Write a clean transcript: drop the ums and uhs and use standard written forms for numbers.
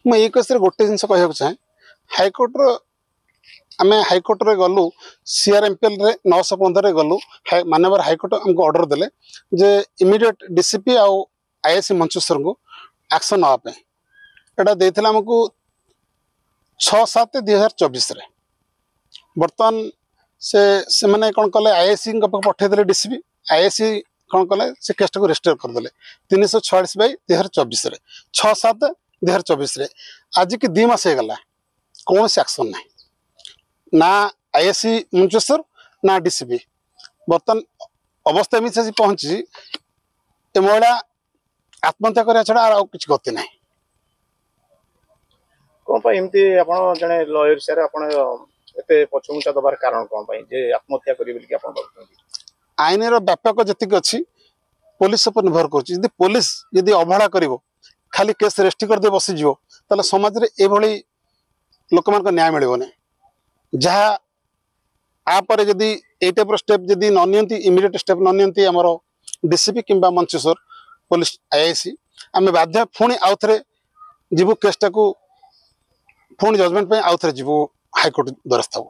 मुझे केस गोटे जिन कह चाहे हाइकोर्टर आम हाइकोर्ट गलु सीआरएमपीएल 915 गलु मानवर हाइकोर्ट आमको ऑर्डर देले जे इमीडिएट डीसीपी आउ आईएससी मंचेश्वर को एक्शन नापे एटा देथिला हमको 6/7/2024 रे बर्तमान से माने कौन कले आईएससी पठेदेले डीसीपी आईएससी कौन कले से केस को रेजिस्टर करदेले 346/2024 रे 6/7/2024 रे आज की 2 मास गला कौन से एक्शन ना ना आईएससी मंचेश्वर ना डीसीपी बर्तमान अवस्था एमती से पहुंची ए महिला आत्महत्या करने छड़ा और किसी गति ना कौन एमती जड़े लयर सर आपते पछमुचा दबार कारण कौन जे आत्महत्या करें आईन व्यापक जी अच्छी पुलिस पर निर्भर कर पुलिस यदि अवहेला कर खाली केस रेजिस्ट्री करदे बसीज ताले समाज रे एभली लोक मान न्याय मिलना जहाँ आपर जदि ए टाइप स्टेप जदि नि इमिडिएट स्टेप नि आमर डीसीपी किंबा मंचेश्वर पुलिस आईआईसी आम बाध्य पुणी आउ थे जीवु केसटा को पुणी जजमेंट आउ थे जीवु हाइकोर्ट द्वारस्थ हूँ।